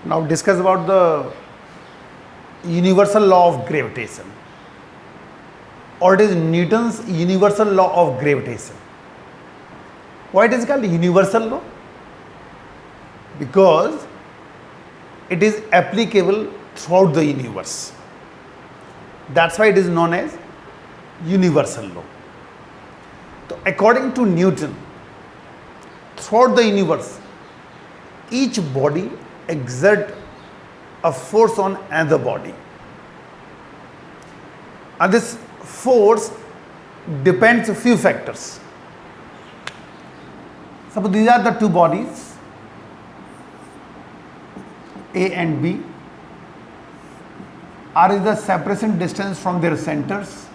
Now discuss about the universal law of gravitation, or it is Newton's universal law of gravitation. Why it is called universal law? Because it is applicable throughout the universe. That's why it is known as universal law. So according to Newton, throughout the universe, each body exerts a force on another body, and this force depends on few factors. Suppose these are the two bodies, A and B. R is the separation distance from their centers.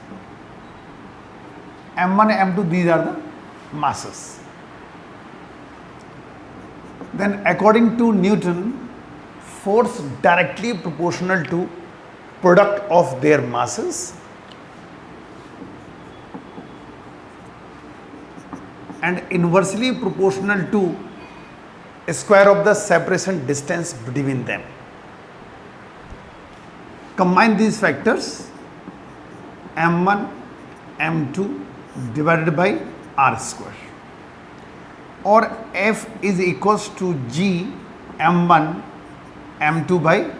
M1 and M2, these are the masses. Then according to Newton, force directly proportional to product of their masses and inversely proportional to square of the separation distance between them. Combine these factors, M1, M2 divided by R square, or F is equals to G M1 M2 by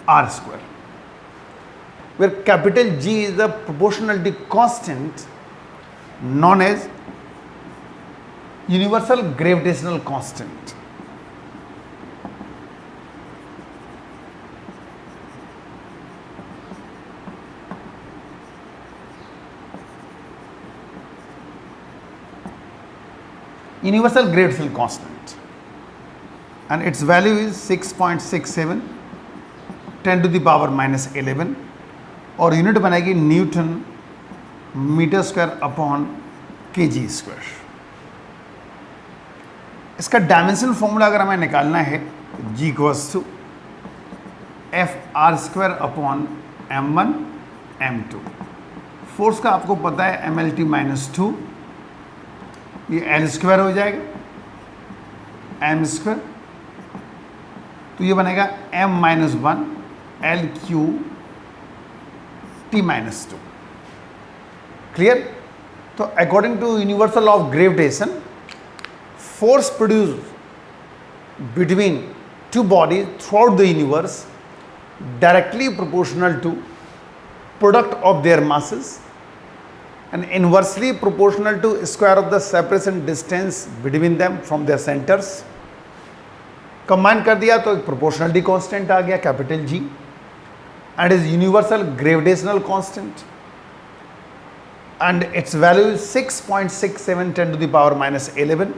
R square, where capital G is the proportionality constant known as universal gravitational constant. Universal gravitational constant, and its value is 6.67 10 to the power minus 11, और unit बनेगी newton metre square upon KG square. इसका dimensional formula अगर हमें निकालना है, G equals to F R square upon M1 M2. Force का आपको पता है MLT माइनस 2, ये एल स्क्वायर हो जाएगा एम स्क्वायर, तो ये बनेगा M minus 1 L cube T minus 2. Clear? तो according to universal law of gravitation, force produced between two bodies throughout the universe directly proportional to product of their masses and inversely proportional to square of the separation distance between them from their centers. Combine कर दिया तो एक proportionality constant आ गया capital G, and is universal gravitational constant, and its value is 6.67 10 to the power minus 11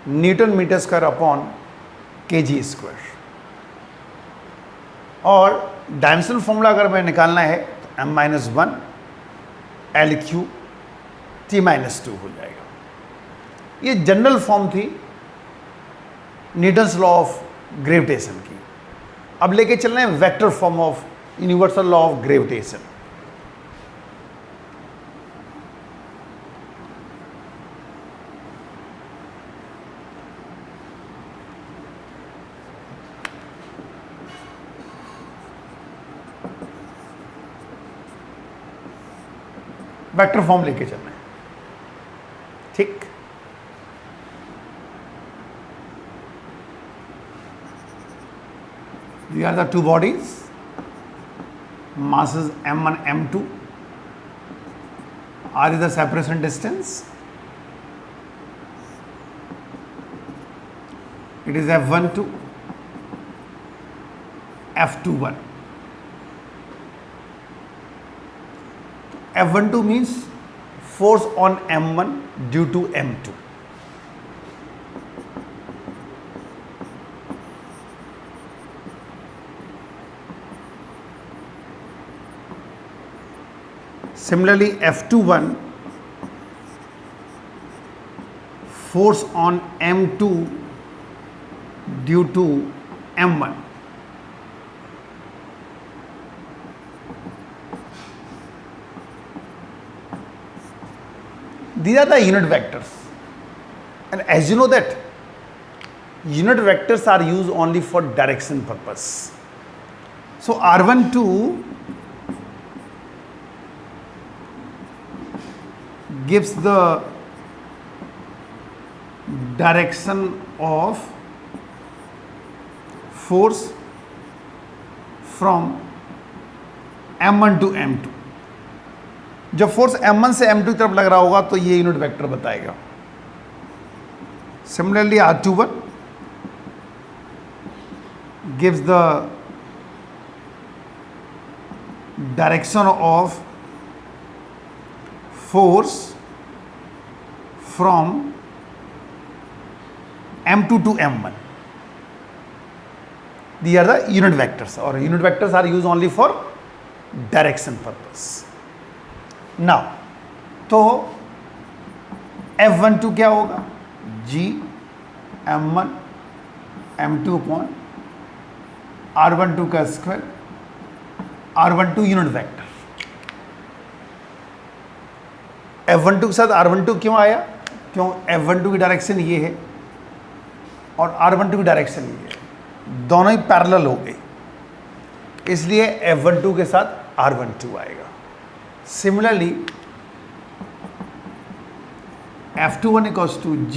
newton metre square upon KG square. और dimensional formula अगर हमें निकालना है तो M minus 1 L cube T minus 2 हो जाएगा. ये जनरल फॉर्म थी न्यूटन्स लॉ ऑफ ग्रेविटेशन की. अब लेके चल रहे हैं vector form of universal law of gravitation. Vector form लेके चलना है, ठीक? These are the two bodies, masses M1 M2. R is the separation distance. It is F12 F21. F12 means force on M1 due to M2. Similarly, F21 force on M2 due to M1. These are the unit vectors, and as you know that unit vectors are used only for direction purpose. So R12 gives the direction of force from M1 to M2. जब force M1 से M2 की तरफ लग रहा होगा तो ये unit vector बताएगा. Similarly R21 gives the direction of force from M2 to M1. These are the unit vectors, or unit vectors are used only for direction purpose. Now, तो F12 क्या होगा? G M1 M2 upon R12 का square, R12 unit vector. F12 के साथ R12 क्यों आया? क्यों? F12 की डायरेक्शन ये है और R12 की डायरेक्शन ये है, दोनों ही पैरेलल हो गई, इसलिए F12 के साथ R12 आएगा. Similarly F21 equals to G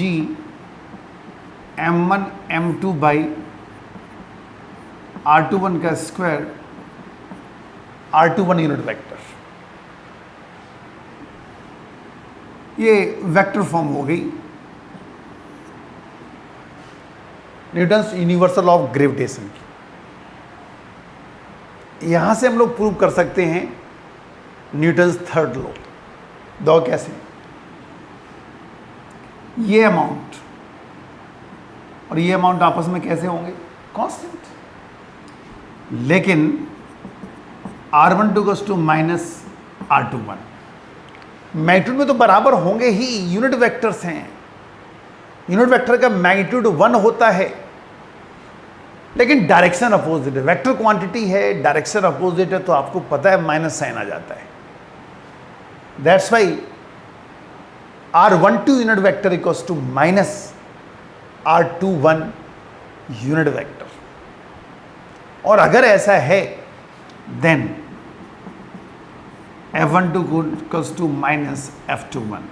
M1 M2 by R21 का स्क्वायर, R21 यूनिट वेक्टर. ये वेक्टर फॉर्म हो गई न्यूटन्स यूनिवर्सल ऑफ ग्रेविटेशन की. यहां से हम लोग प्रूव कर सकते हैं न्यूटन्स थर्ड लॉ. दो कैसे? ये अमाउंट और ये अमाउंट आपस में कैसे होंगे? कांस्टेंट. लेकिन R12 to minus R21 magnitude में तो बराबर होंगे ही, यूनिट वेक्टर्स हैं. यूनिट वेक्टर का मैग्नीट्यूड 1 होता है, लेकिन डायरेक्शन अपोजिट है. वेक्टर क्वांटिटी है, डायरेक्शन अपोजिट है, तो आपको पता है माइनस साइन आ जाता है. That's why R12 unit vector equals to minus R21 unit vector. और अगर ऐसा है then F12 equals to minus F21.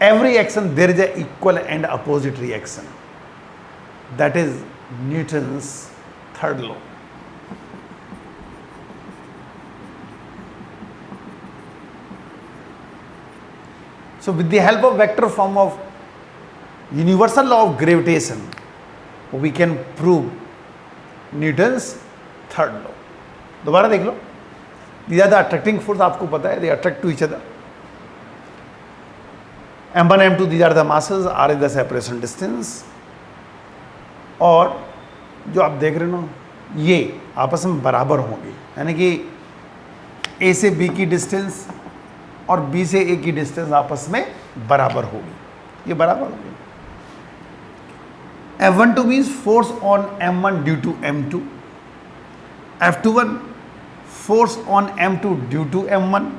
Every action there is a equal and opposite reaction. That is Newton's third law. So with the help of vector form of universal law of gravitation, we can prove Newton's third law. दोबारा देख लो. These are the attracting force, आपको पता है, they attract to each other. M1 M2 these are the masses, R is the separation distance. और जो आप देख रहे हो ना, ये आपस में बराबर होंगे, यानी कि A से B की डिस्टेंस और B से A की डिस्टेंस आपस में बराबर होगी. ये बराबर होगी. F12 means force on M1 due to M2. F21 force on M2 due to M1.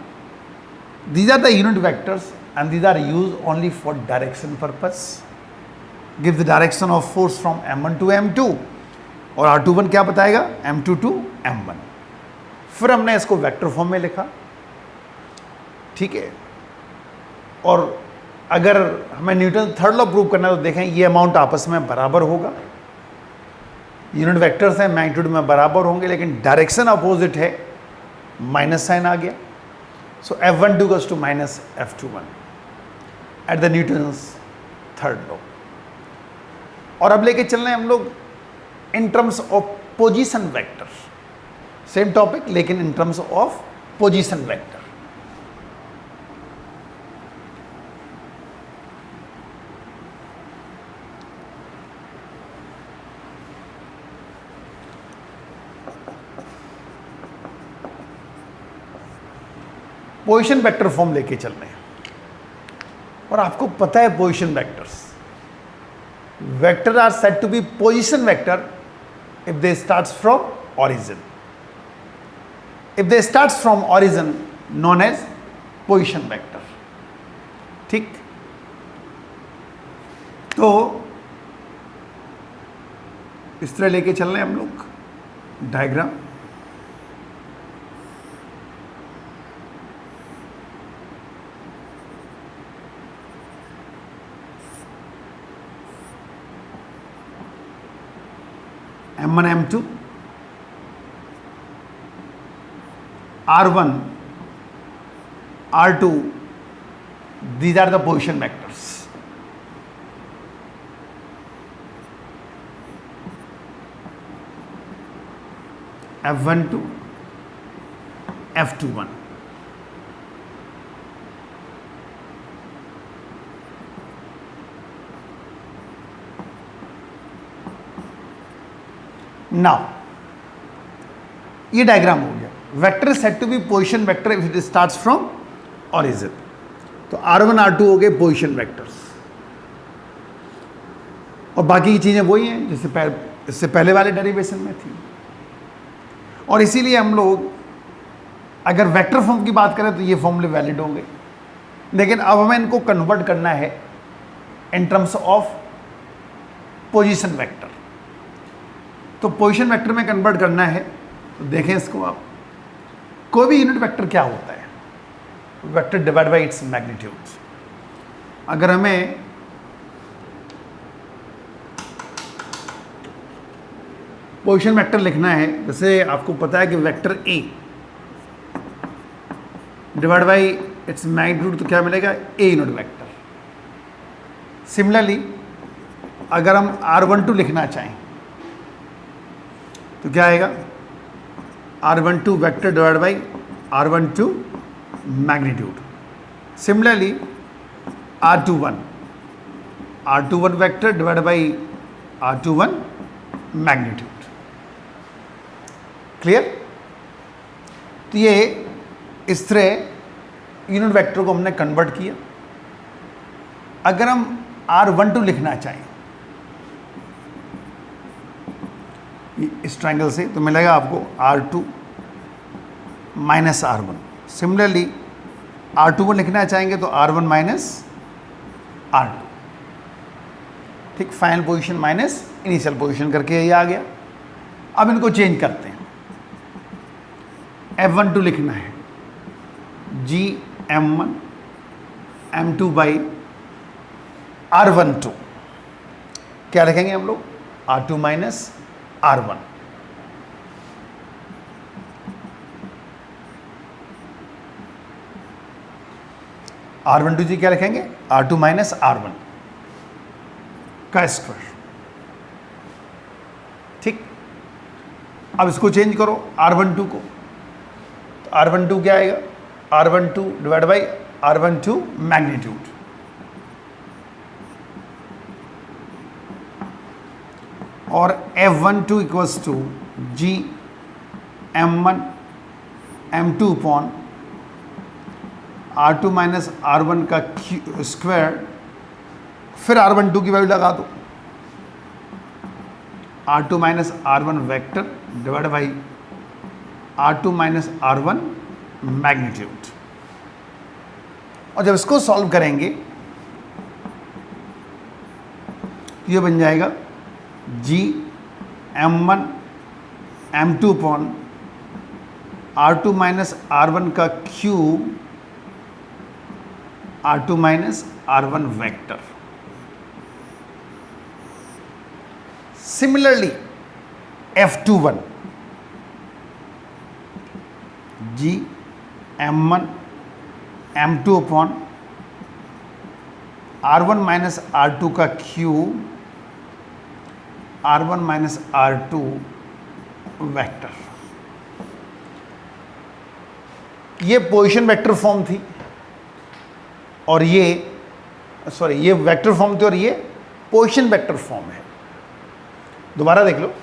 These are the unit vectors and these are used only for direction purpose. Give the direction of force from M1 to M2 और R21 क्या बताएगा? M2 to M1. फिर हमने इसको vector form में लिखा, ठीक है. और अगर हमें न्यूटन थर्ड लॉ प्रूव करना है तो देखें ये अमाउंट आपस में बराबर होगा. यूनिट वेक्टर्स हैं, मैग्नीट्यूड में बराबर होंगे, लेकिन डायरेक्शन अपोजिट है, माइनस साइन आ गया. So F12 goes to minus F21 at the Newton's third law. और अब लेके चल रहे हैं हम लोग in terms of position vector. Same topic लेकिन in terms of position vector. Position vector form लेके चल रहे हैं. और आपको पता है position vectors, vector are said to be position vector if they starts from origin. If they starts from origin, known as position vector. ठीक. तो इस तरह लेके चल रहे हैं हम लोग diagram. M1 M2 R1 R2, these are the position vectors. F12 F21, now ये डायग्राम हो गया। Vector is said to be position vector if it starts from origin. तो R1 R2 हो गए पोजीशन वेक्टर्स, और बाकी की चीजें वही हैं जैसे इससे पहले वाले डेरिवेशन में थी। और इसीलिए हम लोग अगर वेक्टर फॉर्म की बात करें तो ये फॉर्मूले वैलिड होंगे, लेकिन अब हमें इनको कन्वर्ट करना है इन टर्म्स ऑफ पोजीशन वेक्टर। तो पोजीशन वेक्टर में कन्वर्ट करना है तो देखें इसको आप, कोई भी यूनिट वेक्टर क्या होता है, vector divide by its magnitude. अगर हमें पोजीशन वेक्टर लिखना है, जैसे आपको पता है कि vector A divide by its magnitude, तो क्या मिलेगा, ए यूनिट वेक्टर। सिमिलरली अगर हम R12 लिखना चाहें तो क्या आएगा, R12 vector divide by R12 magnitude. Similarly R21 vector divide by R21 magnitude. Clear? तो ये इस तरह यूनिट वेक्टर को हमने कन्वर्ट किया। अगर हम R12 लिखना चाहें इस ट्रायंगल से तो मिलेगा आपको R2 minus R1। Similarly R21 लिखना चाहेंगे तो R1 माइनस R2। ठीक, final position minus initial position करके ये आ गया। अब इनको चेंज करते हैं। F12 लिखना है GM1 M2 बाई R12। क्या लिखेंगे हम लोग, R2 माइनस R1। R12 जी क्या लिखेंगे, R2 माइनस R1 का स्क्वायर। ठीक, अब इसको चेंज करो R12 को, तो R12 क्या आएगा, R12 divide by R12 magnitude. और F12 equals to GM1 M2 upon R2 minus R1 का स्क्वायर। फिर R12 की वैल्यू लगा दो, R2 minus R1 vector divide by R2 minus R1 magnitude. और जब इसको सॉल्व करेंगे तो ये बन जाएगा GM1 M2 upon R2 minus R1 का cube R2 minus R1 vector. Similarly F21 GM1 M2 upon R1 minus R2 का cube R1 minus R2 vector. ये पोजीशन वेक्टर फॉर्म थी और ये वेक्टर फॉर्म थी और ये पोजीशन वेक्टर फॉर्म है। दोबारा देख लो,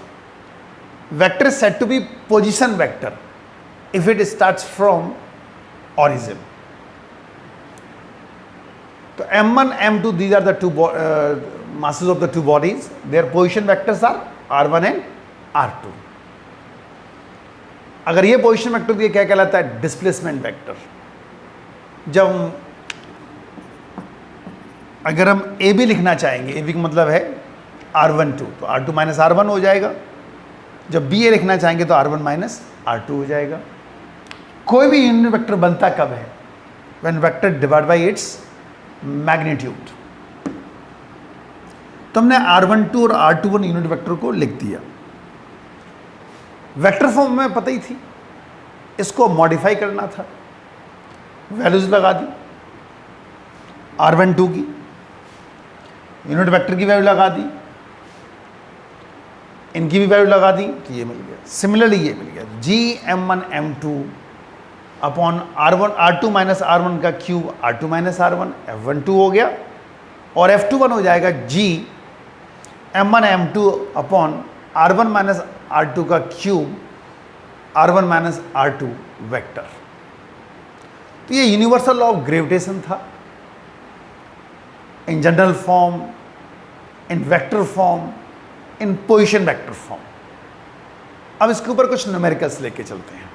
vector is said to be position vector if it starts from origin. तो M1 M2 these are the two masses of the two bodies, their position vectors are R1 and R2। अगर ये position vector तो ये क्या कहलाता है, displacement vector. जब अगर हम ए बी लिखना चाहेंगे, ए बी का मतलब है R12, तो R2 माइनस R1 हो जाएगा। जब बी ए लिखना चाहेंगे तो R1 माइनस R2 हो जाएगा। कोई भी यूनिट वेक्टर बनता कब है? When vector divide by its magnitude. तो हमने R12 और R21 यूनिट वेक्टर को लिख दिया, वेक्टर फॉर्म में पता ही थी। इसको मॉडिफाई करना था, वैल्यूज लगा दी, R12 की यूनिट वेक्टर की वैल्यू लगा दी, इनकी भी वैल्यू लगा दी, तो ये मिल गया। सिमिलरली ये मिल गया GM1 M2 upon R2 minus R1 का cube R2 minus R1, F12 हो गया। और F21 हो जाएगा GM1 M2 upon R1 minus R2 का cube R1 minus R2 vector. तो ये यूनिवर्सल लॉ ऑफ ग्रेविटेशन था, in general form, in vector form, in position vector form. अब इसके ऊपर कुछ न्यूमेरिकल्स लेके चलते हैं।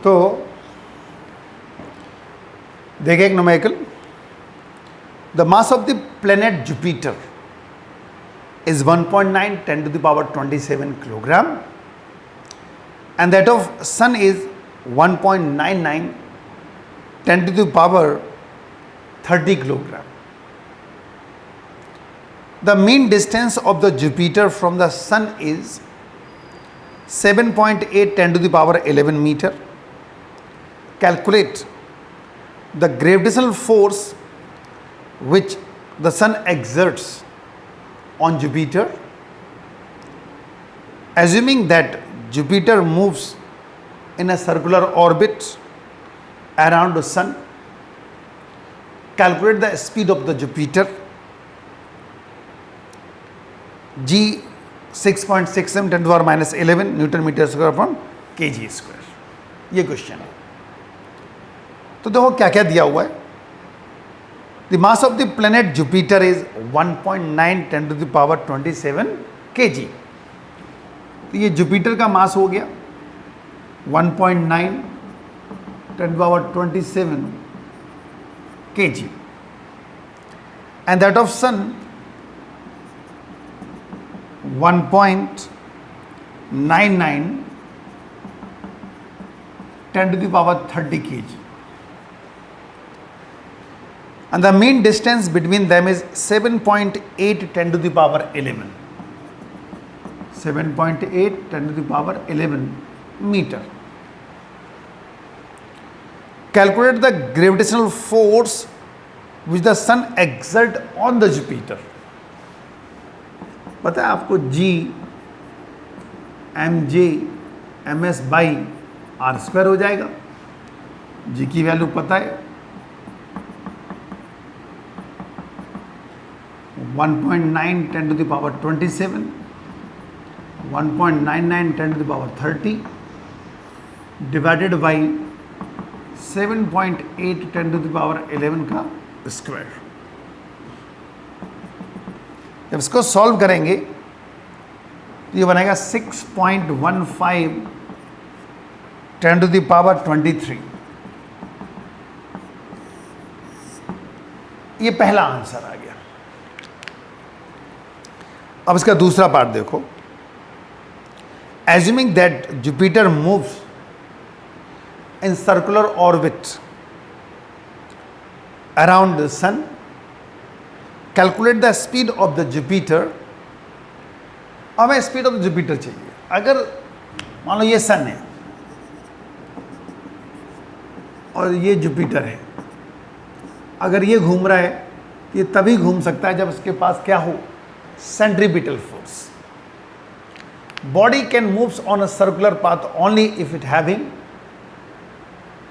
तो देखिए एक numerical, the mass of the planet Jupiter is 1.9 10 to the power 27 kilogram and that of sun is 1.99 10 to the power 30 kilogram. The mean distance of the Jupiter from the sun is 7.8 10 to the power 11 meter. Calculate the gravitational force which the sun exerts on Jupiter, assuming that Jupiter moves in a circular orbit around the sun. Calculate the speed of the Jupiter. G 6.6 m 10 to the power minus 11 Newton meter square upon kg square. ये question है। तो देखो क्या क्या दिया हुआ है। The mass of the planet Jupiter is 1.9 10 to the power 27 kg. तो ये जुपिटर का मास हो गया 1.9 10 to the power 27 kg and that of sun 1.99 10 to the power 30 kg. And the mean distance between them is 7.8 10 to the power 11. 7.8 10 to the power 11 meter. Calculate the gravitational force which the sun exerts on the Jupiter. पता है आपको G mj ms by r square हो जाएगा। G की value पता है 1.9 10 to the power 27, 1.99 10 to the power 30 divided by 7.8 10 to the power 11 का square. जब इसको सॉल्व करेंगे तो ये बनेगा 6.15 10 to the power 23। ये पहला आंसर आ गया। अब इसका दूसरा पार्ट देखो। Assuming that Jupiter moves in circular orbit around the sun, calculate the speed of the Jupiter. हमें स्पीड ऑफ द जुपिटर चाहिए। अगर मान लो ये सन है और ये जुपिटर है, अगर ये घूम रहा है ये तभी घूम सकता है जब उसके पास क्या हो, centripetal force. Body can moves on a circular path only if it having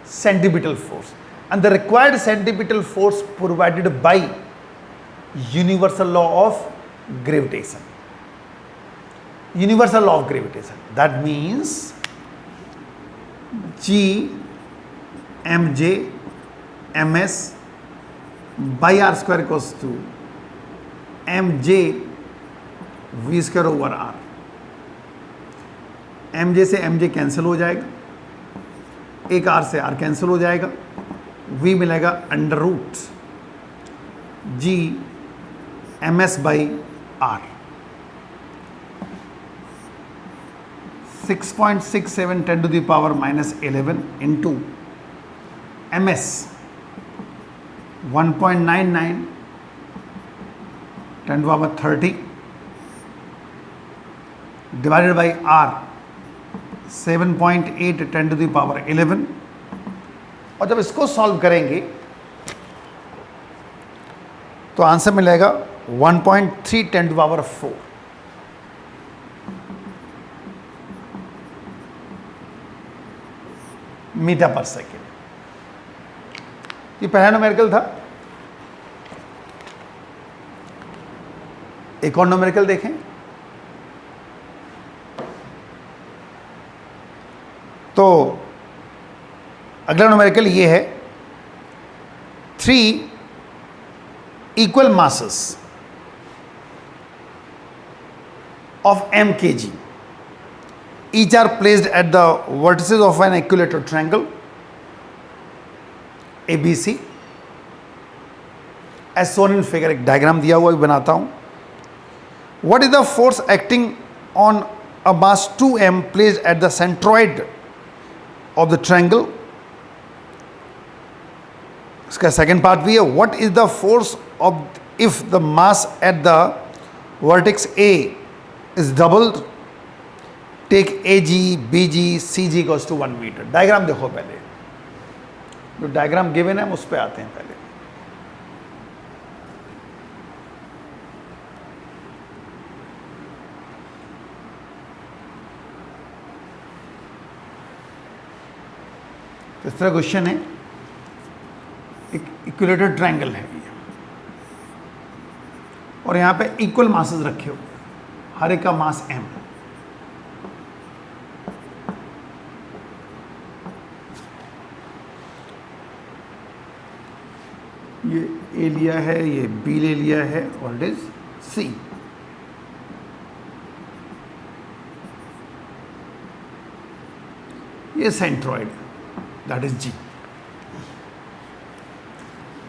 centripetal force, and the required centripetal force provided by universal law of gravitation. Universal law of gravitation. That means G M J M S by R square equals to M J V square over R. M J से M जे cancel हो जाएगा, एक are से are cancel हो जाएगा, V मिलेगा under root G M S by R. 6.67 10 to the power minus 11 into ms 1.99 10 to the power 30 divided by r 7.8 10 to the power 11। और जब इसको सॉल्व करेंगे तो आंसर मिलेगा 1.3 10 to the power 4। मीटर पर सेकेंड। ये पहला न्यूमेरिकल था। एक और न्यूमेरिकल देखें। तो अगला न्यूमेरिकल ये है 3 equal masses of m kg each are placed at the vertices of an equilateral triangle ABC as shown in figure। एक डायग्राम दिया हुआ बनाता हूं। What is the force acting on a mass 2m placed at the centroid of the triangle? इसका second part भी है। What is the force of if the mass at the vertex A is doubled? Take AG, BG, CG equals to 1 metre. Diagram देखो पहले, जो diagram given है हम उस पर आते हैं पहले। तो इस तरह क्वेश्चन है, एक इक्विलेटरल ट्रायंगल है ये, और यहां पे इक्वल मासेस रखे हुए, हर एक का मास m। ये ए लिया है, ये बी ले लिया है, और इट इज सी। ये सेंट्रॉइड, दैट इज जी,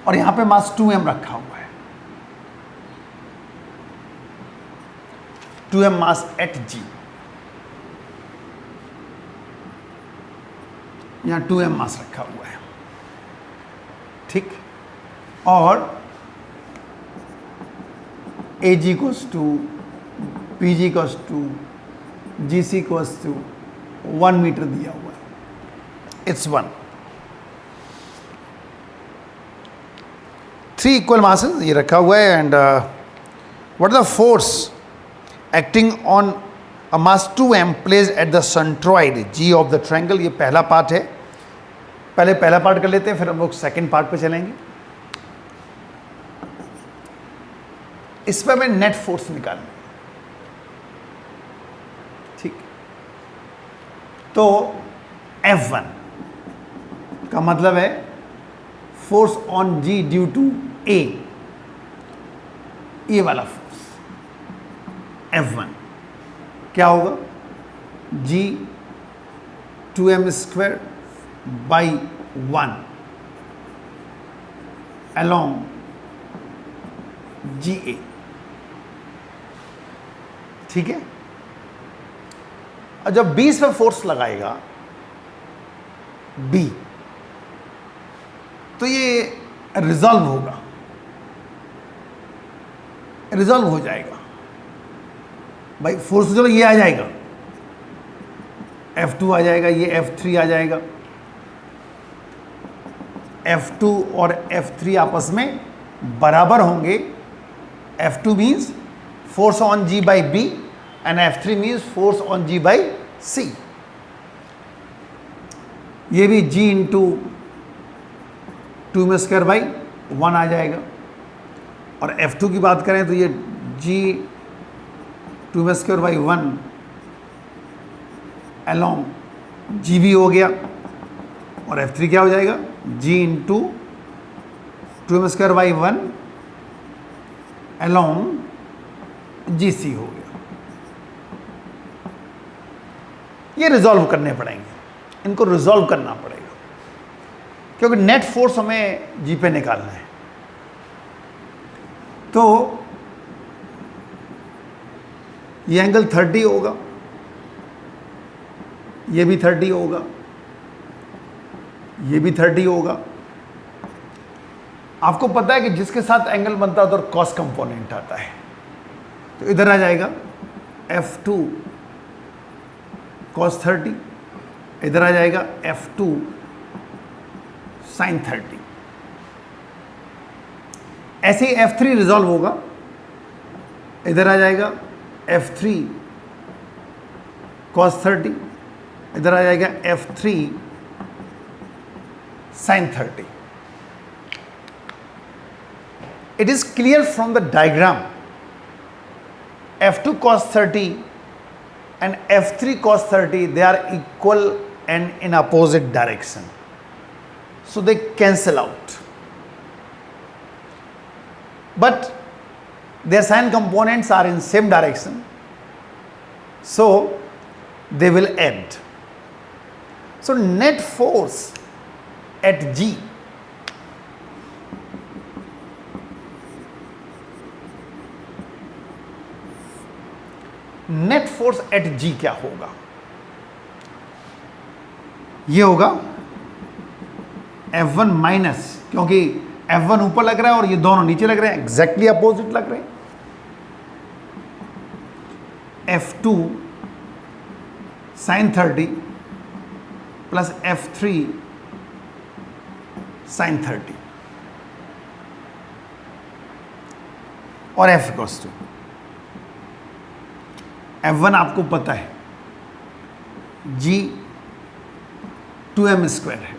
और यहां पे मास 2m रखा हुआ है। 2m मास एट जी, यहां 2m मास रखा हुआ है, ठीक। और A G cos to, P G cos to, G C cos to 1 metre दिया हुआ है, इट्स 1। 3 इक्वल मासेस ये रखा हुआ है। And what is the force acting on a mass 2m placed at the centroid G of the triangle. ये पहला part है, पहले पहला पार्ट कर लेते हैं, फिर हम लोग सेकेंड पार्ट पे चलेंगे। इस पर हमें नेट फोर्स निकालना, ठीक। तो F1 का मतलब है force on G due to A, ये वाला फोर्स F1 क्या होगा, G 2m square by 1 along GA, ठीक है। और जब B पे फोर्स लगाएगा B, तो ये रिजॉल्व होगा, रिजॉल्व हो जाएगा भाई। फोर्स चलो ये आ जाएगा, F2 आ जाएगा, ये F3 आ जाएगा। F2 और F3 आपस में बराबर होंगे। F2 means force on G by B and F3 means force on G by C। ये भी G into 2m square by 1 आ जाएगा। और F2 की बात करें तो ये G 2m square by 1 along GB हो गया। और F3 क्या हो जाएगा, G into 2m square by 1 along GC हो गया। ये रिजॉल्व करने पड़ेंगे, इनको रिजॉल्व करना पड़ेगा क्योंकि नेट फोर्स हमें G पे निकालना है। तो ये एंगल 30 होगा, ये भी 30 होगा, ये भी 30 होगा। आपको पता है कि जिसके साथ एंगल बनता है तो कॉस कंपोनेंट आता है, तो इधर आ जाएगा F2 cos 30, इधर आ जाएगा F2 sin 30। ऐसे ही F3 रिजॉल्व होगा, इधर आ जाएगा F3 cos 30, इधर आ जाएगा F3 sin 30। It is clear from the diagram F2 cos 30 and F3 cos 30, they are equal and in opposite direction, so they cancel out, but their sine components are in same direction, so they will add. So net force at G net force at G क्या होगा, ये होगा F1 minus, क्योंकि F1 ऊपर लग रहा है और ये दोनों नीचे लग रहे हैं, एग्जैक्टली अपोजिट लग रहे हैं, F2 sin 30 plus F3 sin 30 और F इक्वल्स टू F1 आपको पता है G 2m स्क्वायर है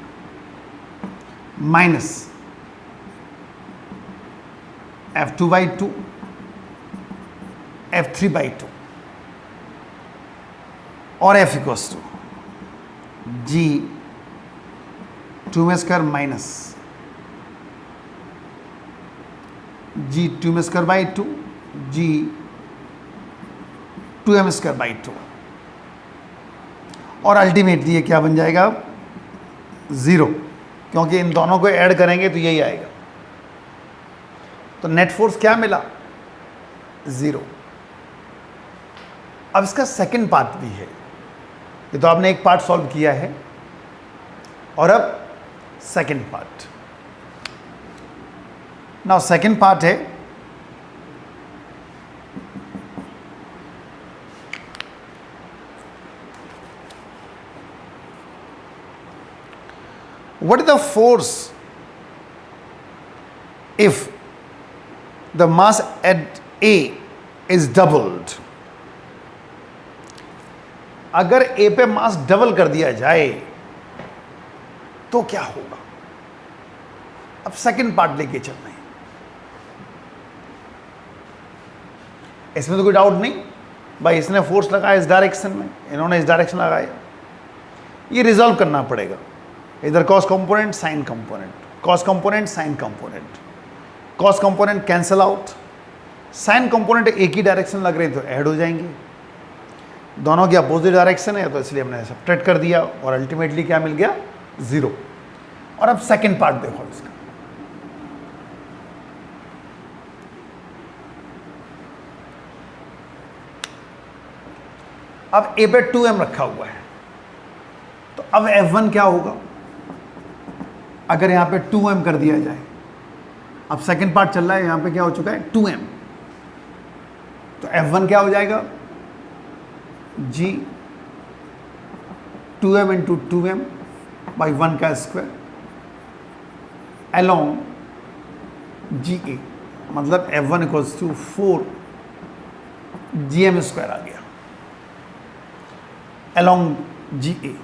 minus F2 by 2 F3 by 2 और F equals to G 2m square minus G 2m square by 2 G 2m square by 2 और ultimately ये क्या बन जाएगा, 0, क्योंकि इन दोनों को ऐड करेंगे तो यही आएगा। तो नेट फोर्स क्या मिला, 0। अब इसका सेकंड पार्ट भी है, ये तो आपने एक पार्ट सॉल्व किया है और अब second part. Now second part है what is the force if the mass at A is doubled? अगर A पे मास डबल कर दिया जाए तो क्या होगा। अब सेकंड पार्ट लेके चल रहे हैं, इसमें तो कोई डाउट नहीं भाई, इसने फोर्स लगाया इस डायरेक्शन में, इन्होंने इस डायरेक्शन लगाया, ये रिजॉल्व करना पड़ेगा। इधर cos component sign component, cos component sign component, cos component cancel out, sign component एक ही डायरेक्शन लग रहे हैं तो ऐड हो जाएंगे, दोनों की अपोजिट डायरेक्शन है तो इसलिए हमने सब्ट्रैक्ट कर दिया और अल्टीमेटली क्या मिल गया, 0। और अब सेकंड पार्ट देखो इसका, अब A पे 2m रखा हुआ है तो अब F1 क्या होगा, अगर यहां पे 2m कर दिया जाए। अब सेकंड पार्ट चल रहा है, यहां पे क्या हो चुका है 2m, तो F1 क्या हो जाएगा, G 2m into 2m by 1 का स्क्वायर along GA, मतलब F1 equals to 4 GM square आ गया along GA।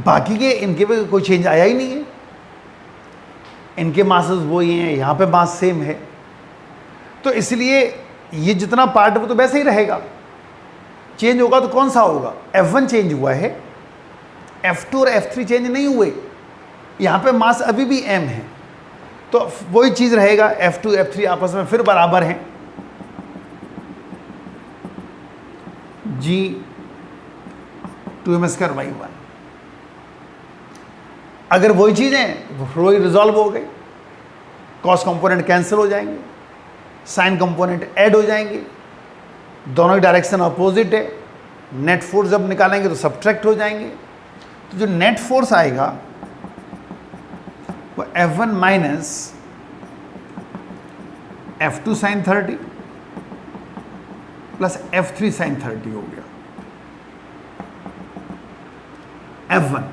बाकी के इनके पे कोई चेंज आया ही नहीं है, इनके मासेस वही हैं, यहाँ पे मास सेम है, तो इसलिए ये जितना पार्ट वो तो वैसे ही रहेगा। चेंज होगा तो कौन सा होगा, F1 चेंज हुआ है F2 और F3 चेंज नहीं हुए, यहाँ पे मास अभी भी m है, तो वही चीज़ रहेगा, F2 F3 आपस में फिर बराबर हैं, G 2m²/1। अगर वही चीज़ें वही रिजॉल्व हो गई, कॉस कंपोनेंट कैंसिल हो जाएंगे, साइन कंपोनेंट ऐड हो जाएंगे, दोनों की डायरेक्शन अपोजिट है, नेट फोर्स जब निकालेंगे तो सब्ट्रैक्ट हो जाएंगे। तो जो नेट फोर्स आएगा वो F1 minus F2 sin 30 plus F3 sin 30 हो गया। F1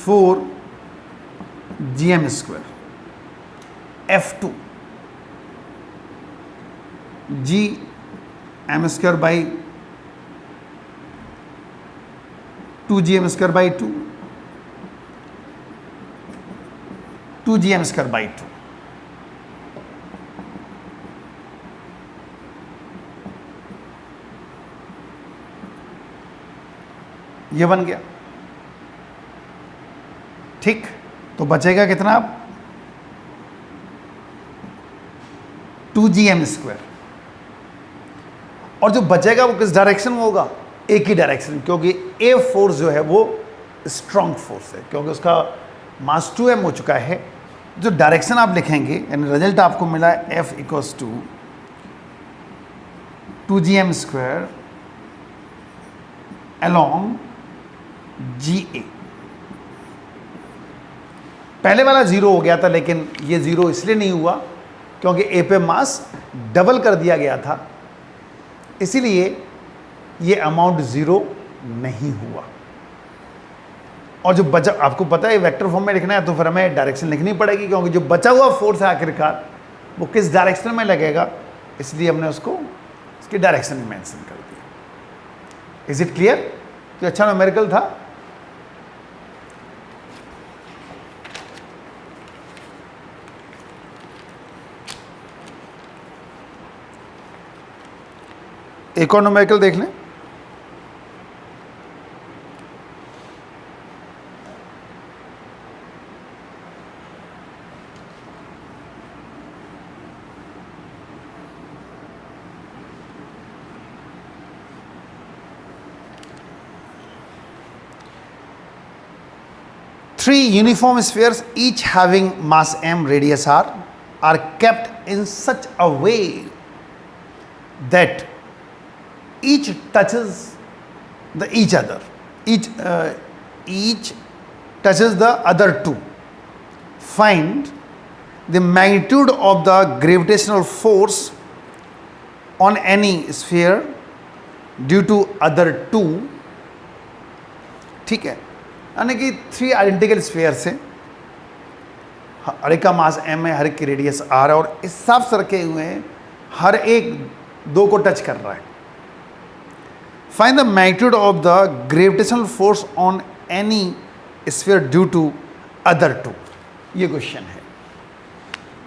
4 gm², F2 gm²/2 2gm²/2 2gm²/2। ये बन गया, ठीक। तो बचेगा कितना अब 2gm², और जो बचेगा वो किस डायरेक्शन में होगा, एक ही डायरेक्शन, क्योंकि ए फोर्स जो है वो स्ट्रॉन्ग फोर्स है, क्योंकि उसका मास 2m हो चुका है। जो डायरेक्शन आप लिखेंगे, यानी रिजल्ट आपको मिला F = 2gm² along GA। पहले वाला 0 हो गया था, लेकिन ये 0 इसलिए नहीं हुआ क्योंकि ए पे मास डबल कर दिया गया था, इसीलिए ये अमाउंट 0 नहीं हुआ। और जो बचा, आपको पता है वेक्टर फॉर्म में लिखना है तो फिर हमें डायरेक्शन लिखनी पड़ेगी, क्योंकि जो बचा हुआ फोर्स है आखिरकार वो किस डायरेक्शन में लगेगा, इसलिए हमने उसको उसकी डायरेक्शन में मेंशन कर दिया। Is it clear? तो अच्छा न्यूमेरिकल था। एक और न्यूमेरिकल देख लें। Three uniform spheres, each having mass m, radius r, are kept in such a way that each touches each other. Each touches the other two. Find the magnitude of the gravitational force on any sphere due to other two. ठीक है, यानी कि 3 identical spheres हैं, हर एक का मास m है, हर एक की रेडियस r है, और इस हिसाब से रखे हुए हैं, हर एक 2 को टच कर रहा है। Find the magnitude of the gravitational force on any sphere due to other two, ये क्वेश्चन है।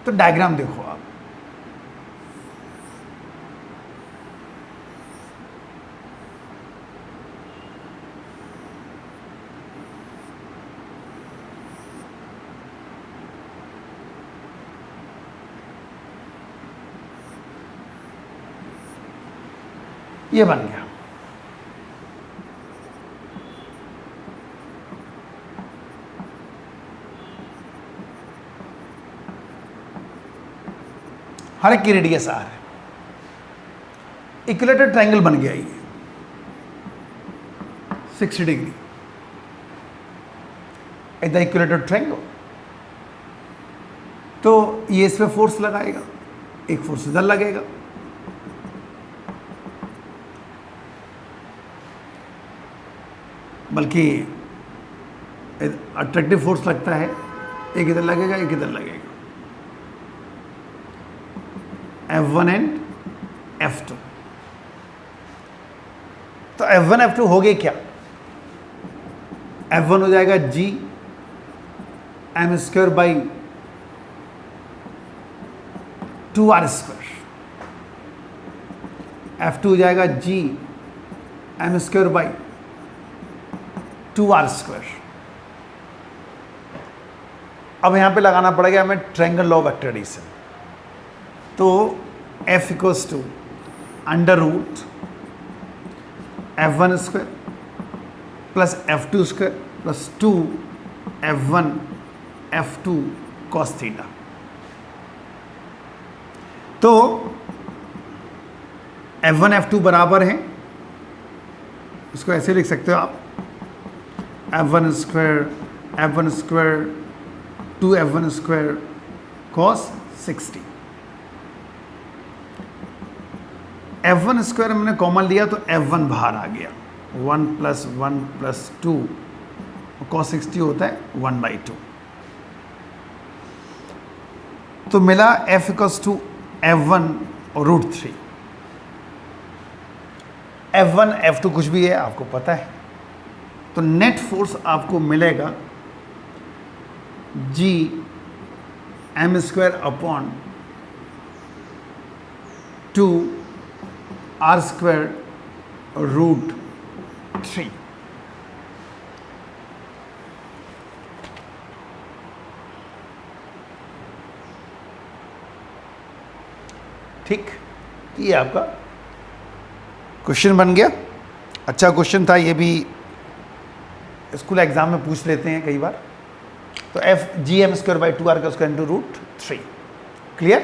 तो डायग्राम देखो आप, ये बन गया। हर एक की रेडियस आर है, इक्विलेटरल ट्रायंगल बन गया ये 60 डिग्री, इधर इक्विलेटरल ट्रायंगल। तो ये इस पे फोर्स लगाएगा, एक फोर्स इधर लगेगा, बल्कि अट्रैक्टिव फोर्स लगता है, एक इधर लगेगा एक इधर लगेगा, F1 एंड F2। तो F1 F2 हो गए क्या, F1 हो जाएगा G m² / 2r², F2 हो जाएगा G m² / 2r²। अब यहाँ पे लगाना पड़ेगा हमें triangle law of vector addition. तो f equals to under root f1² plus f2² plus 2f1 f2 cos theta. तो f1 f2 बराबर है, इसको ऐसे लिख सकते हो आप, f1² 2f1² cos 60। f1² मैंने कॉमन लिया तो f1 बाहर आ गया, 1 + 1 + 2 cos 60 होता है 1/2। तो मिला f = f1 और √3। f1 f2 कुछ भी है आपको पता है, तो नेट फोर्स आपको मिलेगा G m² अपॉन 2 r² √3। ठीक, ये आपका क्वेश्चन बन गया। अच्छा क्वेश्चन था, ये भी स्कूल एग्जाम में पूछ लेते हैं कई बार। तो f G m² / 2r² √3। Clear?